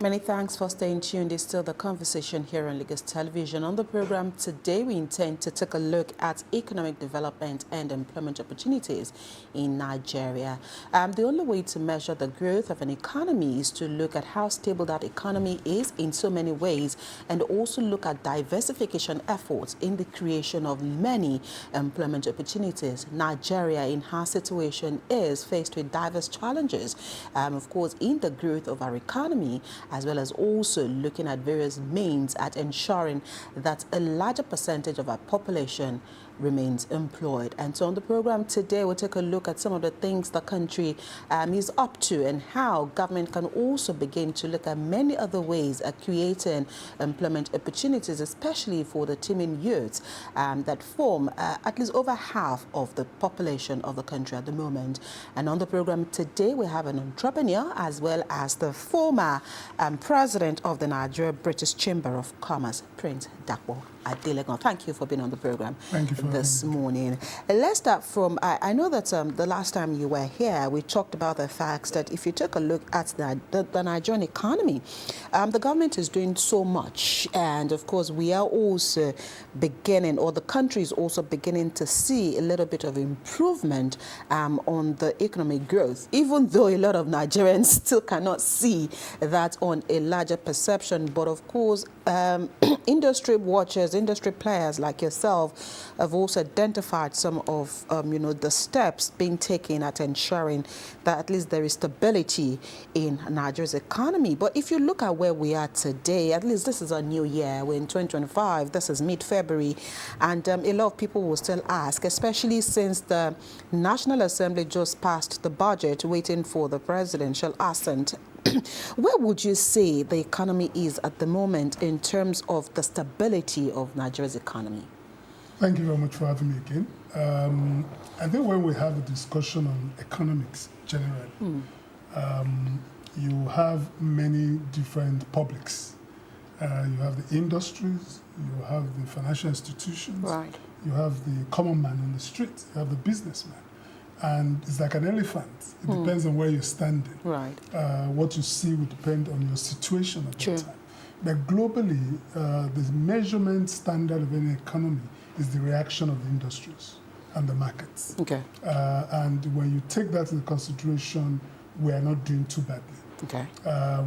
Many thanks for staying tuned. It's still the conversation here on Lagos Television. On the program today, we intend to take a look at economic development and employment opportunities in Nigeria. The only way to measure the growth of an economy is to look at how stable that economy is in so many ways, and also look at diversification efforts in the creation of many employment opportunities. Nigeria, in her situation, is faced with diverse challenges, of course, in the growth of our economy, as well as also looking at various means at ensuring that a larger percentage of our population remains employed. And so on the program today, we'll take a look at some of the things the country is up to, and how government can also begin to look at many other ways at creating employment opportunities, especially for the teeming youths that form at least over half of the population of the country at the moment. And on the program today, we have an entrepreneur as well as the former president of the Nigeria British Chamber of Commerce, Prince Dapo Adelegan. Thank you for being on the program this morning. Let's start from, I know that the last time you were here, we talked about the fact that if you take a look at the Nigerian economy, the government is doing so much. And of course, we are also beginning, or the country is also beginning to see a little bit of improvement on the economic growth, even though a lot of Nigerians still cannot see that on a larger perception. But of course, industry watchers, industry players like yourself have also identified some of the steps being taken at ensuring that at least there is stability in Nigeria's economy. But if you look at where we are today, at least this is a new year. We're in 2025. This is mid-February, and a lot of people will still ask, especially since the National Assembly just passed the budget, waiting for the presidential assent. Where would you say the economy is at the moment in terms of the stability of Nigeria's economy? Thank you very much for having me again. I think when we have a discussion on economics generally, you have many different publics. You have the industries, you have the financial institutions, right. You have the common man on the street, you have the businessman. And it's like an elephant. It depends on where you're standing. Right. What you see will depend on your situation at that time. But globally, the measurement standard of any economy is the reaction of the industries and the markets. Okay. And when you take that into consideration, we are not doing too badly. Okay.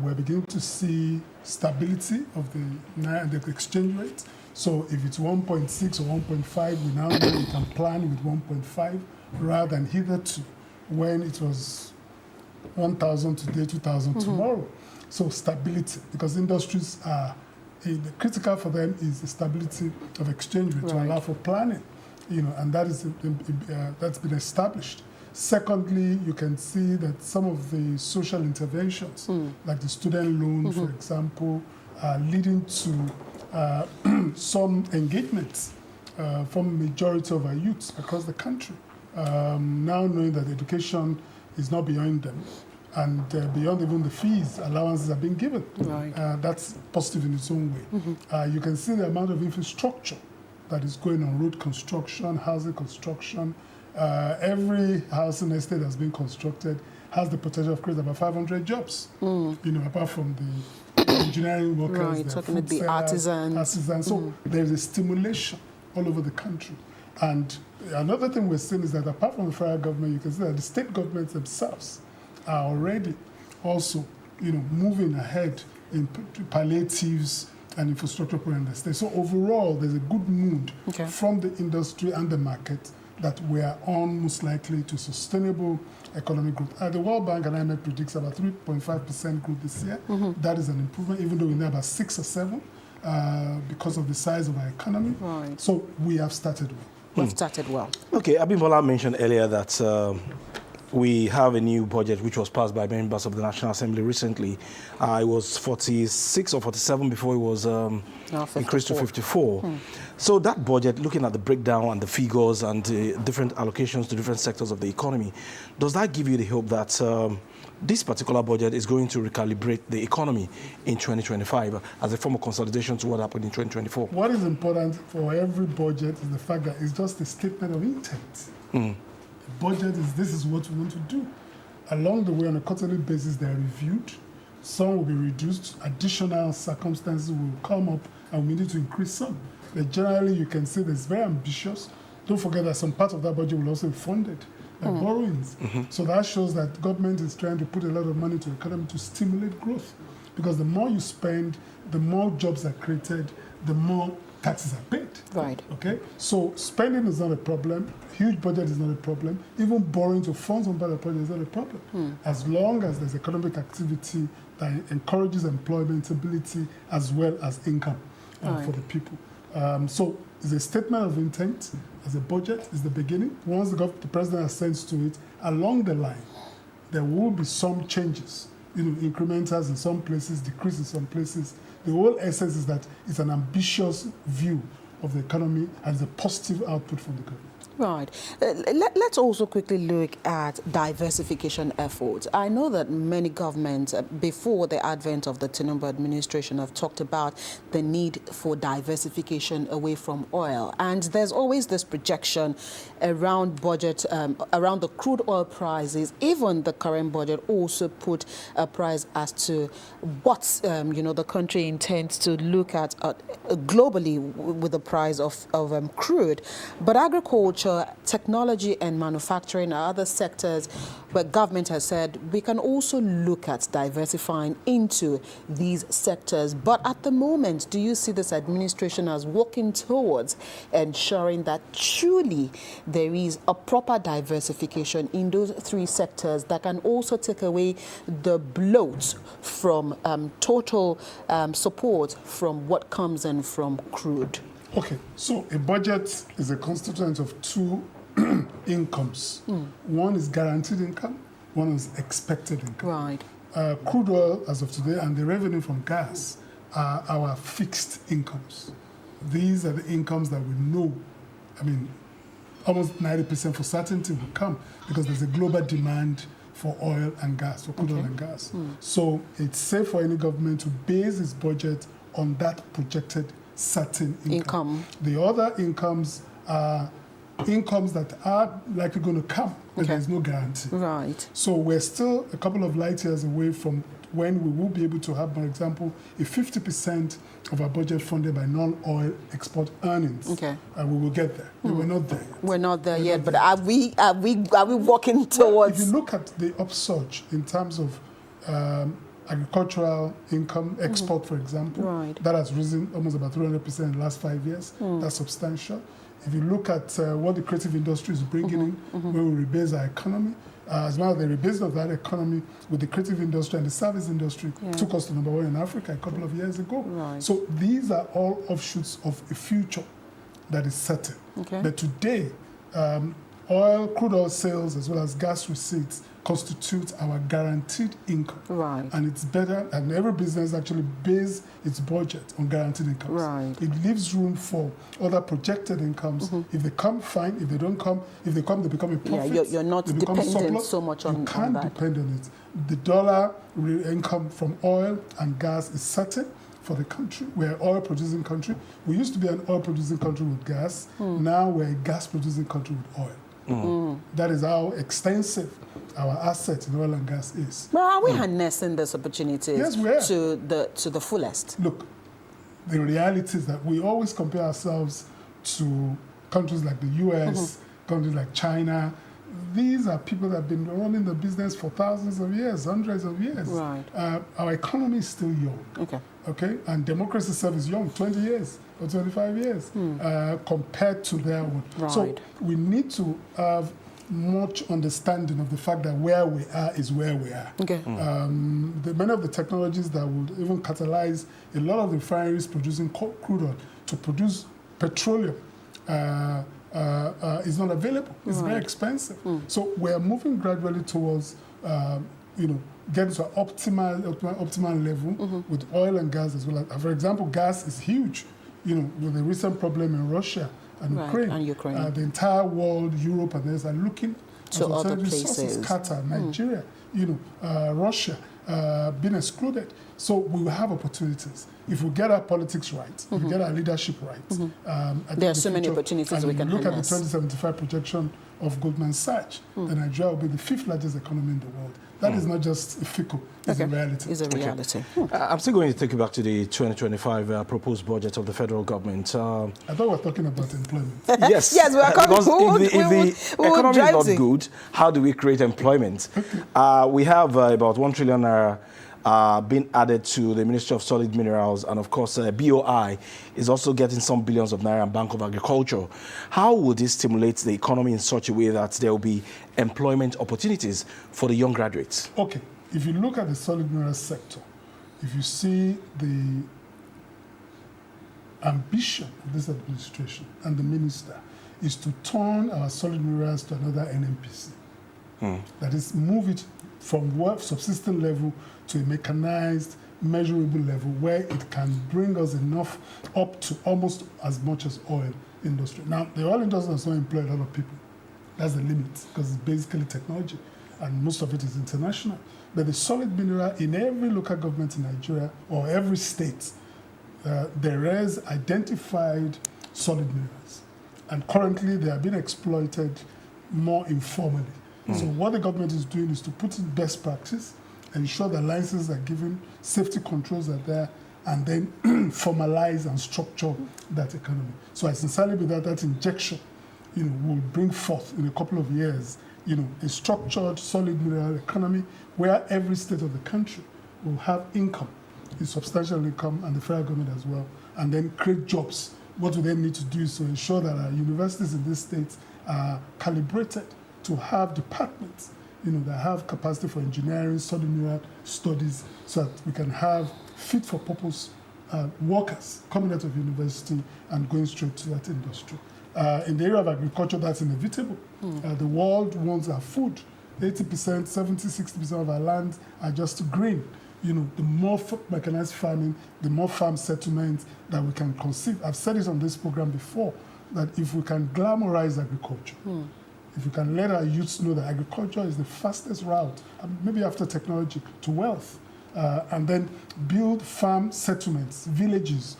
We're beginning to see stability of the exchange rate. So if it's 1.6 or 1.5, we now know we can plan with 1.5 rather than hitherto when it was 1,000 today, 2,000 tomorrow. So stability, because industries are, critical for them is the stability of exchange rate to allow for planning, and that is that's been established. Secondly, you can see that some of the social interventions, like the student loan, for example, are leading to some engagements from majority of our youths across the country. Now knowing that education is not beyond them, and beyond even the fees, allowances are being given. Right. That's positive in its own way. You can see the amount of infrastructure that is going on: road construction, housing construction. Every housing estate that's been constructed has the potential of creating about 500 jobs. Apart from the engineering workers, the food sellers, artisans. So there's a stimulation all over the country. And another thing we're seeing is that apart from the federal government, you can see that the state governments themselves are already also, moving ahead in palliatives and infrastructure programs in the state. So overall, there's a good mood from the industry and the market that we are on most likely to sustainable economic growth. The World Bank and IMF predicts about 3.5% growth this year. That is an improvement, even though we're now about 6 or 7. because of the size of our economy. Right. So we have started well. We've started well. Okay, Abimbola mentioned earlier that we have a new budget which was passed by members of the National Assembly recently. It was 46 or 47 before it was increased to 54. So that budget, looking at the breakdown and the figures and different allocations to different sectors of the economy, does that give you the hope that this particular budget is going to recalibrate the economy in 2025 as a form of consolidation to what happened in 2024? What is important for every budget is the fact that it's just a statement of intent. The budget is, this is what we want to do. Along the way, on a quarterly basis, they are reviewed. Some will be reduced. Additional circumstances will come up, and we need to increase some. But generally, you can see that it's very ambitious. Don't forget that some part of that budget will also be funded by borrowings. So that shows that government is trying to put a lot of money to the economy to stimulate growth. Because the more you spend, the more jobs are created, the more taxes are paid. Right. Okay? So spending is not a problem. Huge budget is not a problem. Even borrowing to fund some part of the project is not a problem. As long as there's economic activity that encourages employment, stability, as well as income for the people. So it's a statement of intent as a budget is the beginning. Once the president assents to it, along the line, there will be some changes, incrementals in some places, decrease in some places. The whole essence is that it's an ambitious view of the economy and a positive output from the government. Right. Let's also quickly look at diversification efforts. I know that many governments, before the advent of the Tinubu administration, have talked about the need for diversification away from oil. And there's always this projection around budget, around the crude oil prices. Even the current budget also put a price as to what, the country intends to look at globally with the price of crude. But agriculture, technology and manufacturing are other sectors where government has said we can also look at diversifying into these sectors. But at the moment, do you see this administration as working towards ensuring that truly there is a proper diversification in those three sectors that can also take away the bloat from total support from what comes in from crude? Okay, so a budget is a constituent of two incomes. One is guaranteed income, one is expected income. Right. Crude oil, as of today, and the revenue from gas are our fixed incomes. These are the incomes that we know, almost 90% for certainty will come because there's a global demand for oil and gas, for crude oil and gas. So it's safe for any government to base its budget on that projected certain income. The other incomes are incomes that are likely going to come, but there's no guarantee. Right. So we're still a couple of light years away from when we will be able to have, for example, a 50% of our budget funded by non-oil export earnings. Okay. We will get there. We're not there yet. We're not there yet, but are we working towards? If you look at the upsurge in terms of agricultural income, export, for example, that has risen almost about 300% in the last 5 years. That's substantial. If you look at what the creative industry is bringing in, where we rebase our economy, as well as the rebasing of that economy with the creative industry and the service industry took us to #1 in Africa a couple of years ago. Right. So these are all offshoots of a future that is certain. Okay. But today, crude oil sales as well as gas receipts constitute our guaranteed income. Right. And it's better, and every business actually base its budget on guaranteed incomes. Right. It leaves room for other projected incomes. If they come, fine. If they don't come, if they come, they become a profit. Yeah, you're not they become dependent surplus. so much on You can't that. depend on it. The dollar income from oil and gas is certain for the country. We're an oil-producing country. We used to be an oil-producing country with gas. Now we're a gas-producing country with oil. That is how extensive our asset in oil and gas is. Well, are we harnessing this opportunity Yes, we are. to the fullest? Look, the reality is that we always compare ourselves to countries like the US, countries like China. These are people that have been running the business for thousands of years, hundreds of years. Right. Our economy is still young. Okay, and democracy itself is young, 20 years or 25 years compared to their one. So we need to have much understanding of the fact that where we are is where we are. Okay. Many of the technologies that would even catalyze a lot of the refineries producing crude oil to produce petroleum is not available. It's very expensive. So we're moving gradually towards, getting to an optimal level with oil and gas as well. For example, gas is huge. With the recent problem in Russia and Ukraine. The entire world, Europe and others are looking to other places. Qatar, Nigeria, Russia being excluded. So we will have opportunities. If we get our politics right, if we get our leadership right. There are so many opportunities we can look harness. at the 2075 projection of Goldman Sachs, then Nigeria will be the 5th largest economy in the world. That is not just a fickle, it's a reality. It's a reality. I'm still going to take you back to the 2025 proposed budget of the federal government. I thought we were talking about employment. Yes, yes, we are coming. Because if the economy is not good, how do we create employment? We have about 1 trillion naira being added to the Ministry of Solid Minerals, and of course BOI is also getting some billions of naira and Bank of Agriculture. How would this stimulate the economy in such a way that there will be employment opportunities for the young graduates? Okay, if you look at the solid minerals sector, if you see the ambition of this administration and the minister is to turn our solid minerals to another NNPC. That is, move it from subsistence level to a mechanized, measurable level where it can bring us enough up to almost as much as oil industry. Now, the oil industry does not employ a lot of people. That's the limit, because it's basically technology, and most of it is international. But the solid mineral in every local government in Nigeria, or every state, there is identified solid minerals. And currently, they are being exploited more informally. So what the government is doing is to put in best practice, ensure that licenses are given, safety controls are there, and then formalize and structure that economy. So I sincerely believe that injection, will bring forth in a couple of years, a structured, solid mineral economy where every state of the country will have income, a substantial income, and the federal government as well, and then create jobs. What do they need to do is to ensure that our universities in these states are calibrated to have departments, that have capacity for engineering, solid mineral studies, so that we can have fit-for-purpose workers coming out of university and going straight to that industry. In the area of agriculture, that's inevitable. The world wants our food. 80%, 70, 60% of our land are just green. The more mechanized farming, the more farm settlements that we can conceive. I've said it on this program before, that if we can glamorize agriculture, if we can let our youths know that agriculture is the fastest route, maybe after technology, to wealth, and then build farm settlements, villages,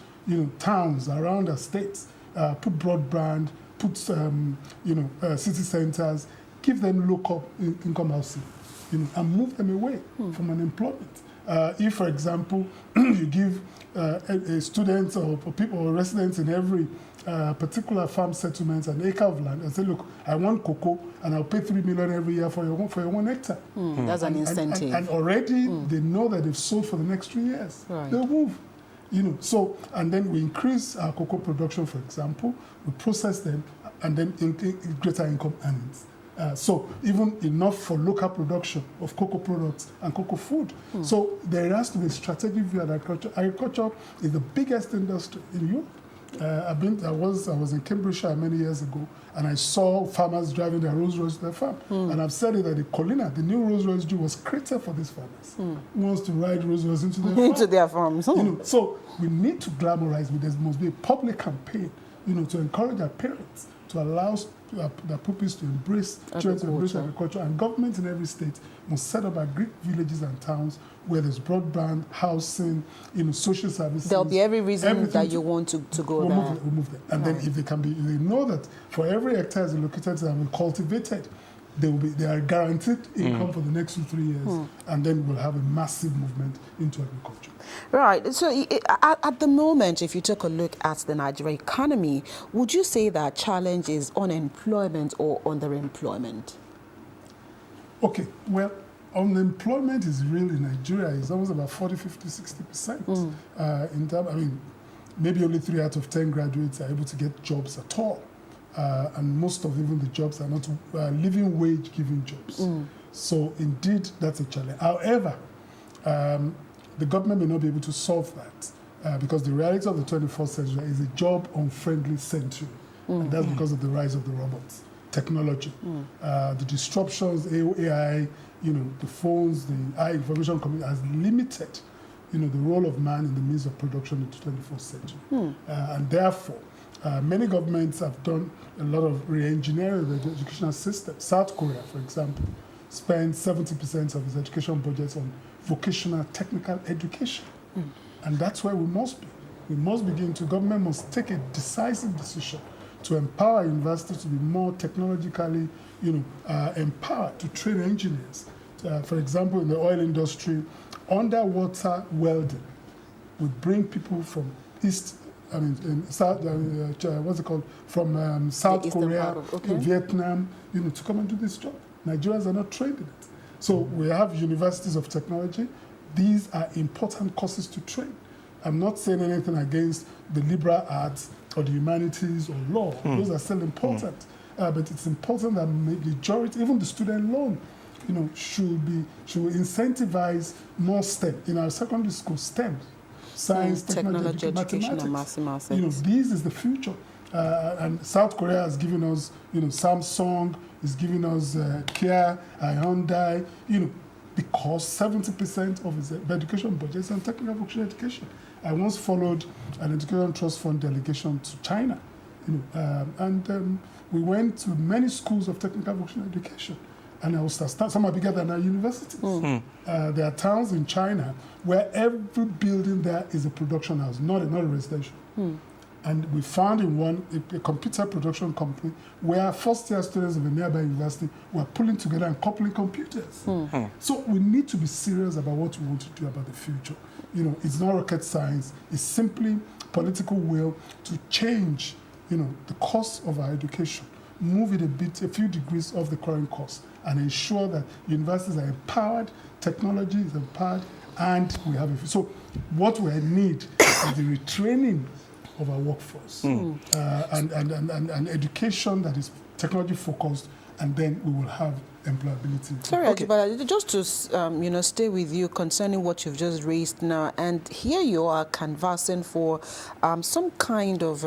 towns around our states, put broadband, put city centers, give them local income housing, and move them away from unemployment. If, for example, you give a student or people or residents in every particular farm settlement an acre of land and say, look, I want cocoa and I'll pay 3 million every year for your 1 hectare. That's an incentive. And already they know that they've sold for the next 3 years. Right. They'll move. So, and then we increase our cocoa production, for example, we process them, and then greater income earnings. So even enough for local production of cocoa products and cocoa food. So there has to be a strategic view of agriculture. Agriculture is the biggest industry in Europe. I was in Cambridgeshire many years ago, and I saw farmers driving their Rolls Royce to their farm. And I've said it that the Colina, the new Rolls Royce G, was created for these farmers who wants to ride Rolls Royce into their farm. Into their farms. So we need to glamorize, but there must be a public campaign, to encourage our parents to allow their pupils to embrace agriculture, and government in every state must set up agri villages and towns where there's broadband, housing, social services. There'll be every reason that you want to go there. We'll move them. And then if they know that for every hectare is located and cultivated, they are guaranteed income for the next 2-3 years, and then we'll have a massive movement into agriculture. Right. So at the moment, if you take a look at the Nigerian economy, would you say that challenge is unemployment or underemployment? Okay. Well, unemployment is real in Nigeria. It's almost about 40, 50, 60%. Maybe only 3 out of 10 graduates are able to get jobs at all. and most of even the jobs are not living wage giving jobs. So indeed, that's a challenge. However, the government may not be able to solve that because the reality of the 21st century is a job-unfriendly century. And that's because of the rise of the robots, technology, the disruptions, AI, the phones, the high information community has limited, the role of man in the means of production in the 21st century. And therefore, many governments have done a lot of re-engineering of the educational system. South Korea, for example, spends 70% of its education budgets on vocational technical education. And that's where we must be. We must begin to, government must take a decisive decision to empower universities to be more technologically, empowered to train engineers. For example, in the oil industry, underwater welding would bring people from from South Korea, Vietnam, to come and do this job. Nigerians are not trained in it. So we have universities of technology. These are important courses to train. I'm not saying anything against the liberal arts or the humanities or law. Those are still important. But it's important that majority, even the student loan, should incentivize more STEM. In our secondary school, STEM, science, technology, education, mathematics. This is the future. And South Korea has given us, Samsung is giving us Kia, Hyundai, because 70% of its education budget is on technical vocational education. I once followed an education trust fund delegation to China, and we went to many schools of technical vocational education. And I was some are bigger than our universities. There are towns in China where every building there is a production house, not a residential. And we found in one a computer production company where first-year students of a nearby university were pulling together and coupling computers. So we need to be serious about what we want to do about the future. It's not rocket science. It's simply political will to change, the course of our education, move it a few degrees off the current course, and ensure that universities are empowered, technology is empowered, and we have so what we need is the retraining of our workforce and education that is technology focused, and then we will have employability. Sorry, Ajibala, just to stay with you concerning what you've just raised now, and here you are canvassing for some kind of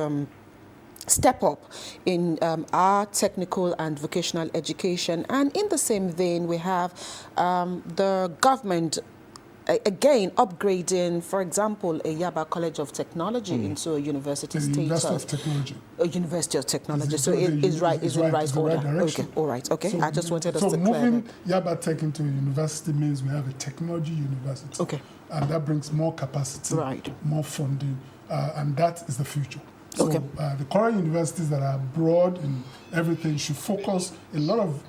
step up in our technical and vocational education, and in the same vein we have the government again upgrading, for example, a Yaba College of Technology into a university status. University of Technology. A University of Technology. So it is right, is in the right order. Okay, all right, okay. So I just wanted us to clarify. So moving Yaba Tech into a university means we have a technology university. Okay. And that brings more capacity, more funding, and that is the future. So the current universities that are broad in everything should focus a lot of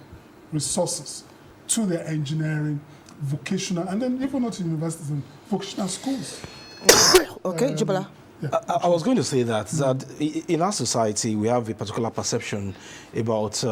resources to their engineering, vocational, and then even not in universities and vocational schools. Okay, Jibala. Yeah. I was going to say that in our society we have a particular perception about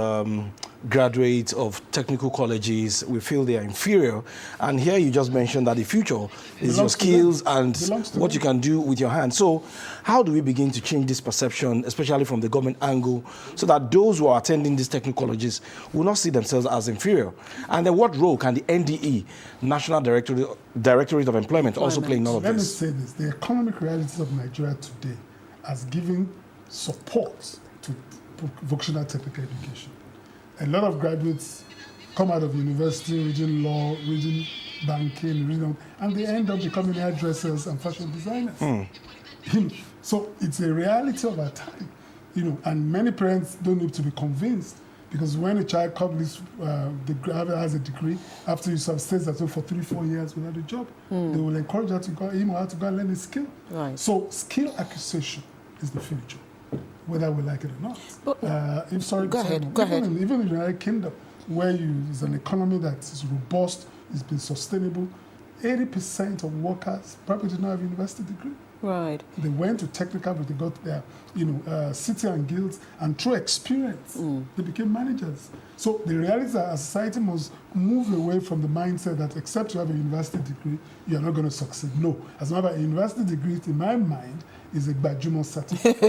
graduates of technical colleges. We feel they are inferior, and here you just mentioned that the future is your skills and what you can do with your hands. So how do we begin to change this perception, especially from the government angle, so that those who are attending these technical colleges will not see themselves as inferior? And then what role can the NDE, National Directorate of Employment, also play in all of this? Let me say this. The economic realities of Nigeria today has given support to vocational technical education. A lot of graduates come out of university reading law, reading banking, and they end up becoming hairdressers and fashion designers. So it's a reality of our time, and many parents don't need to be convinced, because when a child comes, has a degree, after you have stayed at home for 3-4 years without a job, they will encourage her to go, to go and learn a skill. Right. So skill acquisition is the future, whether we like it or not. Go ahead. Even in the United Kingdom, where it's an economy that is robust, it's been sustainable, 80% of workers probably did not have a university degree. Right. They went to technical, but they got their, city and guilds, and through experience, they became managers. So the reality is that a society must move away from the mindset that except you have a university degree, you're not going to succeed. No. As a matter of fact, a university degree, in my mind, is a Gbajúmọ̀ certificate.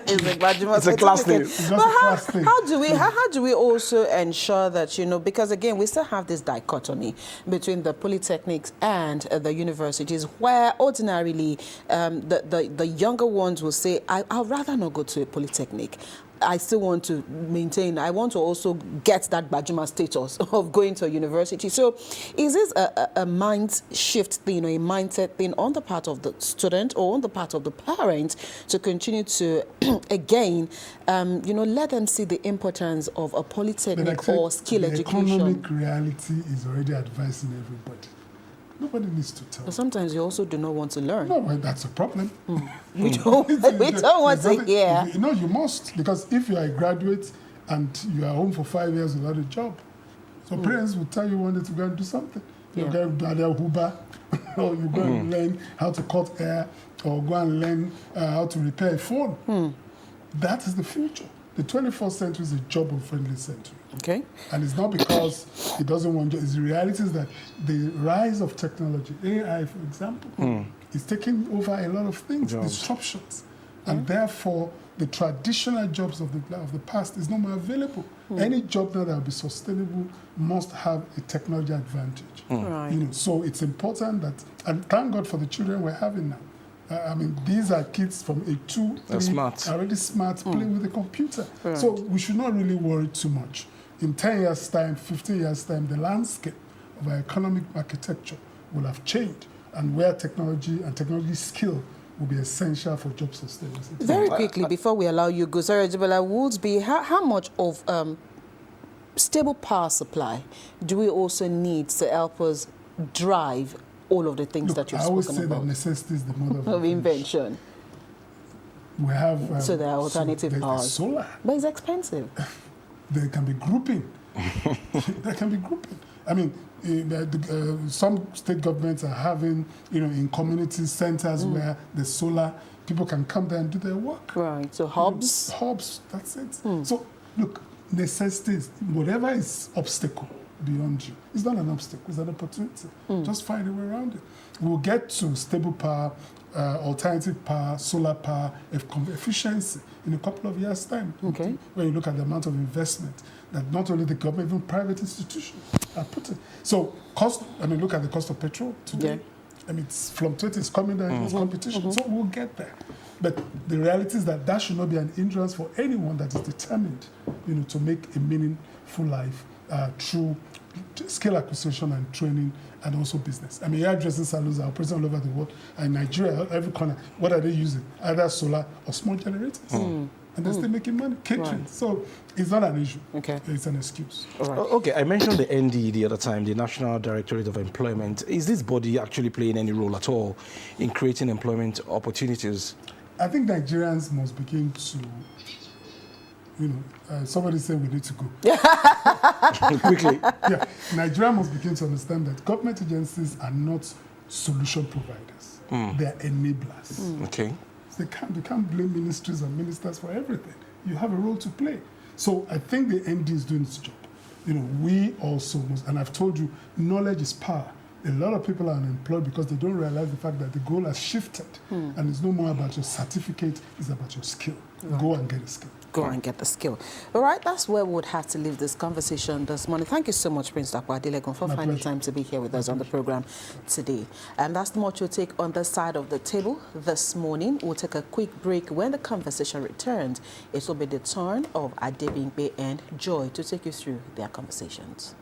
It's a class name. It's just a class thing. How do we also ensure that, you know, because again, we still have this dichotomy between the polytechnics and the universities, where ordinarily the younger ones will say, I'd rather not go to a polytechnic. I still want to maintain, I want to also get that Gbajúmọ̀ status of going to a university. So is this a mind shift thing or a mindset thing on the part of the student or on the part of the parent to continue to, again, you know, let them see the importance of a polytechnic or skill education? The economic reality is already advising everybody. Nobody needs to tell. But sometimes you also do not want to learn. No, well, that's a problem. We don't want to hear. No, you must, because if you are a graduate and you are home for 5 years without a job, so parents will tell you one day to go and do something. You go and do Uber, or you go and learn how to cut hair, or go and learn how to repair a phone. That is the future. The 21st century is a job-friendly century. Okay. And it's not because it doesn't want jobs. It's the reality is that the rise of technology, AI, for example, is taking over a lot of things, disruptions. And therefore, the traditional jobs of the past is no more available. Any job now that will be sustainable must have a technology advantage. Right. You know, so it's important that, and thank God for the children we're having now. I mean, these are kids from age 2, 3, already smart, playing with the computer. Right. So we should not really worry too much. In 10 years' time, 15 years' time, the landscape of our economic architecture will have changed, and where technology and technology skill will be essential for job sustainability. Very quickly, before we allow you to go, Sarah Jibola Woodsby, how much of stable power supply do we also need to help us drive all of the things that you've spoken about? I always say that necessity is the mother of invention. We have... so there are alternative powers. Solar. But it's expensive. There can be grouping. There can be grouping. I mean, some state governments are having, you know, in community centers where the solar, people can come there and do their work. Right, so hubs? You know, hubs, that's it. So, look, necessities, whatever is obstacle beyond you, it's not an obstacle, it's an opportunity. Just find a way around it. We'll get to stable power, alternative power, solar power, efficiency in a couple of years' time. Okay. When you look at the amount of investment that not only the government, even private institutions are putting. So cost, I mean, look at the cost of petrol today. Yeah. I mean, it's fluctuating, it's coming down, it's competition. So we'll get there. But the reality is that that should not be an hindrance for anyone that is determined, you know, to make a meaningful life through skill acquisition and training, and also business. I mean, hairdressing salons are operating all over the world. And in Nigeria, every corner, what are they using? Either solar or small generators. And they're still making money, catering. Right. So it's not an issue. Okay. It's an excuse. All right. Okay, I mentioned the ND the other time, the National Directorate of Employment. Is this body actually playing any role at all in creating employment opportunities? I think Nigerians must begin to, you know, somebody said we need to go. Quickly. Yeah, Nigeria must begin to understand that government agencies are not solution providers. They are enablers. Okay. They can't blame ministries and ministers for everything. You have a role to play. So I think the ND is doing its job. You know, we also must, and I've told you, knowledge is power. A lot of people are unemployed because they don't realize the fact that the goal has shifted. And it's no more about your certificate, it's about your skill. Right. Go and get a skill. Go and get the skill. All right, that's where we would have to leave this conversation this morning. Thank you so much, Prince Dapo Adelekun, for finding time to be here with us on the program today. And that's much we'll take on this side of the table this morning. We'll take a quick break. When the conversation returns, it will be the turn of Adebimpe and Joy to take you through their conversations.